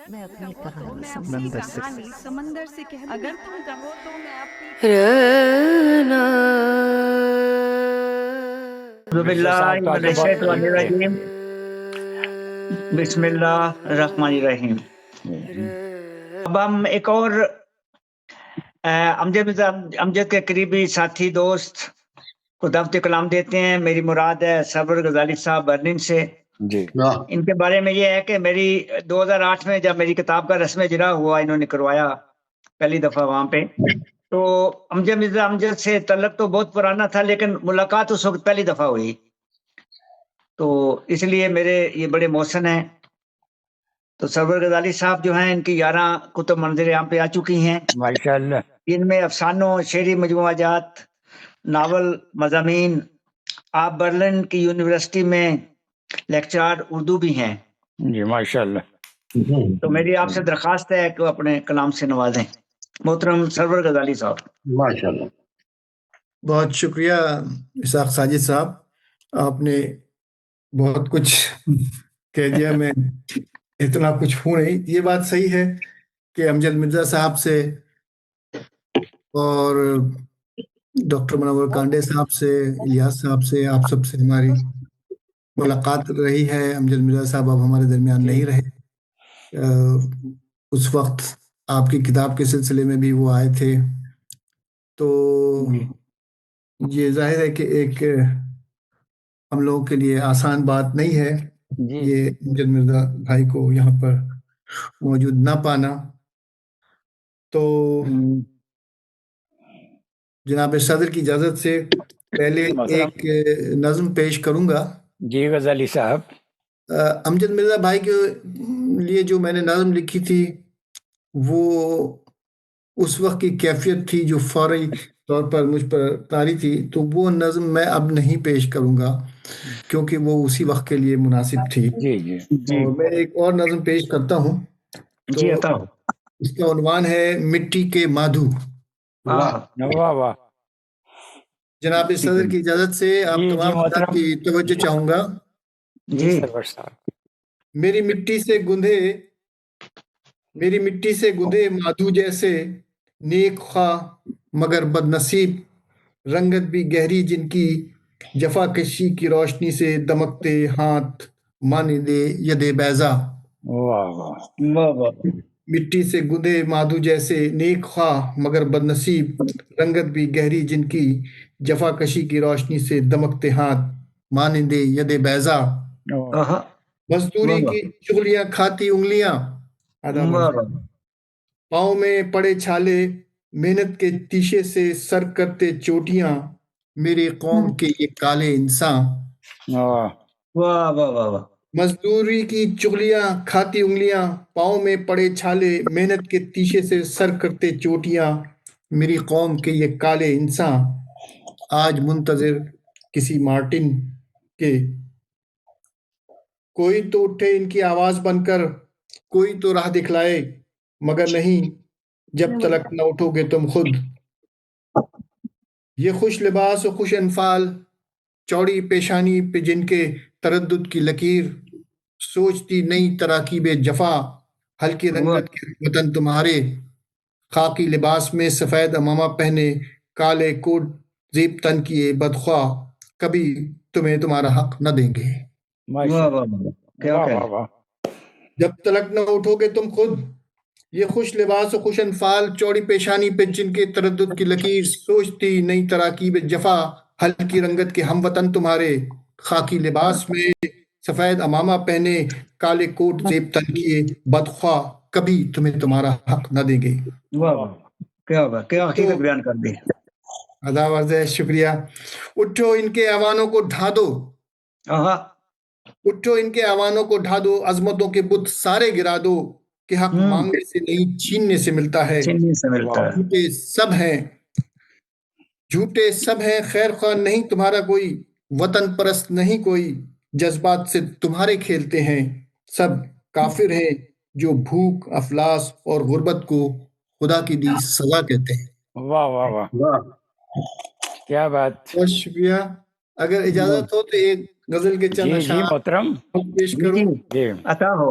میں اپنی کہانی سمندر سے کہہ دوں، اگر تم کہو تو میں اپنی اعوذ باللہ من الشیطان الرجیم، بسم اللہ الرحمن الرحیم۔ اب ہم ایک اور امجد کے قریبی ساتھی دوست کو دعوت کلام دیتے ہیں۔ میری مراد ہے سرور غزالی صاحب برلن سے جی۔ ان کے بارے میں یہ ہے کہ میری 2008 میں جب میری کتاب کا رسم اجرا ہوا، انہوں نے کروایا پہلی دفعہ وہاں پہ، تو امجد مرزا امجد سے تعلق تو بہت پرانا تھا، لیکن ملاقات اس وقت پہلی دفعہ ہوئی، تو اس لیے میرے یہ بڑے محسن ہیں۔ تو سرور غزالی صاحب جو ہیں، ان کی 11 کتب منظر عام پہ آ چکی ہیں، ماشاءاللہ۔ ان میں افسانوں، شعری مجموعہ جات، ناول، مضامین۔ آپ برلن کی یونیورسٹی میں لیکچرار اردو بھی ہیں جی ماشاءاللہ۔ تو میری آپ سے درخواست ہے کہ وہ اپنے کلام سے نوازیں۔ محترم سرور غزالی صاحب۔ ماشاءاللہ، بہت شکریہ اسحاق ساجد صاحب، آپ نے بہت کچھ کہہ دیا، میں اتنا کچھ ہوں نہیں۔ یہ بات صحیح ہے کہ امجد مرزا صاحب سے اور ڈاکٹر منور کانڈے صاحب سے، الیاس صاحب سے، آپ سب سے ہماری ملاقات رہی ہے۔ امجد مرزا صاحب اب ہمارے درمیان نہیں رہے، اس وقت آپ کی کتاب کے سلسلے میں بھی وہ آئے تھے، تو یہ ظاہر ہے کہ ایک ہم لوگوں کے لیے آسان بات نہیں ہے یہ امجد مرزا بھائی کو یہاں پر موجود نہ پانا۔ تو جناب صدر کی اجازت سے پہلے ایک نظم پیش کروں گا۔ جی غزالی صاحب۔ امجد مرزا بھائی کے لیے جو میں نے نظم لکھی تھی، وہ اس وقت کی کیفیت تھی جو فوری طور پر مجھ پر طاری تھی، تو وہ نظم میں اب نہیں پیش کروں گا کیونکہ وہ اسی وقت کے لیے مناسب تھی۔ جی جی اور میں ایک اور نظم پیش کرتا ہوں، تو جی عطا ہو۔ اس کا عنوان ہے مٹی کے مادھو۔ واہ واہ۔ جناب صدر کی اجازت سے آپ جی تمام حضرات کی توجہ چاہوں گا۔ جی سرور صاحب۔ میری مٹی سے گندے مادھو جیسے، نیک خواہ مگر بد نصیب، رنگت بھی گہری جن کی، جفا کشی کی روشنی سے دمکتے ہاتھ مانندے ید بیضا۔ واہ واہ۔ واہ واہ۔ مٹی سے گندے مادھو جیسے، نیک خواہ مگر بد نصیب، رنگت بھی گہری جن کی، جفا کشی کی روشنی سے دمکتے ہاتھ مانندے ید بیضا۔ مزدوری کی چغلیاں کھاتی انگلیاں، پاؤں میں پڑے چھالے، محنت کے تیشے سے سر کرتے چوٹیاں، میری قوم کے یہ کالے انسان۔ واہ واہ واہ واہ۔ مزدوری کی چغلیاں کھاتی انگلیاں، پاؤں میں پڑے چھالے، محنت کے تیشے سے سر کرتے چوٹیاں، میری قوم کے یہ کالے انسان، آج منتظر کسی مارٹن کے، کوئی تو اٹھے ان کی آواز بن کر، کوئی تو راہ دکھلائے، مگر نہیں، جب تلک نہ اٹھو گے تم خود۔ یہ خوش لباس و خوش انفال، چوڑی پیشانی پہ جن کے تردد کی لکیر، سوچتی نئی تراکیب جفا، ہلکی رنگت کے وطن تمہارے، خاکی لباس میں سفید امامہ پہنے، کالے کوٹ زیب تن کیے بدخواہ، کبھی تمہیں تمہارا حق نہ دیں گے۔ جب تلک نہ اٹھو گے تم خود۔ یہ خوش لباس و خوش انفال، چوڑی پیشانی پہ جن کے تردد کی لکیر، سوچتی نئی تراکیب جفا، ہلکی رنگت کے ہم وطن تمہارے، خاکی لباس میں سفید امامہ پہنے، کالے کوٹ زیب تن کیے بدخواہ، کبھی تمہیں تمہارا حق نہ دیں گے۔ کیا حقیقت بیان کر دی۔ ادا عرض ہے، شکریہ۔ اٹھو ان کے ایوانوں کو ڈھا دو، اٹھو ان کے ایوانوں کو ڈھا دو، عظمتوں کے بت سارے گرا دو، کہ حق مانگنے سے نہیں چھیننے سے ملتا ہے۔ جھوٹے سب ہیں، خیر خواہ نہیں تمہارا کوئی، وطن پرست نہیں کوئی، جذبات سے تمہارے کھیلتے ہیں، سب کافر ہیں جو بھوک، افلاس اور غربت کو خدا کی دی سزا کہتے ہیں۔ واہ واہ واہ، کیا بات۔ بہت شکریہ۔ اگر اجازت ہو تو ایک غزل کے چند جی اشعار محترم پیش کروں۔ عطا ہو۔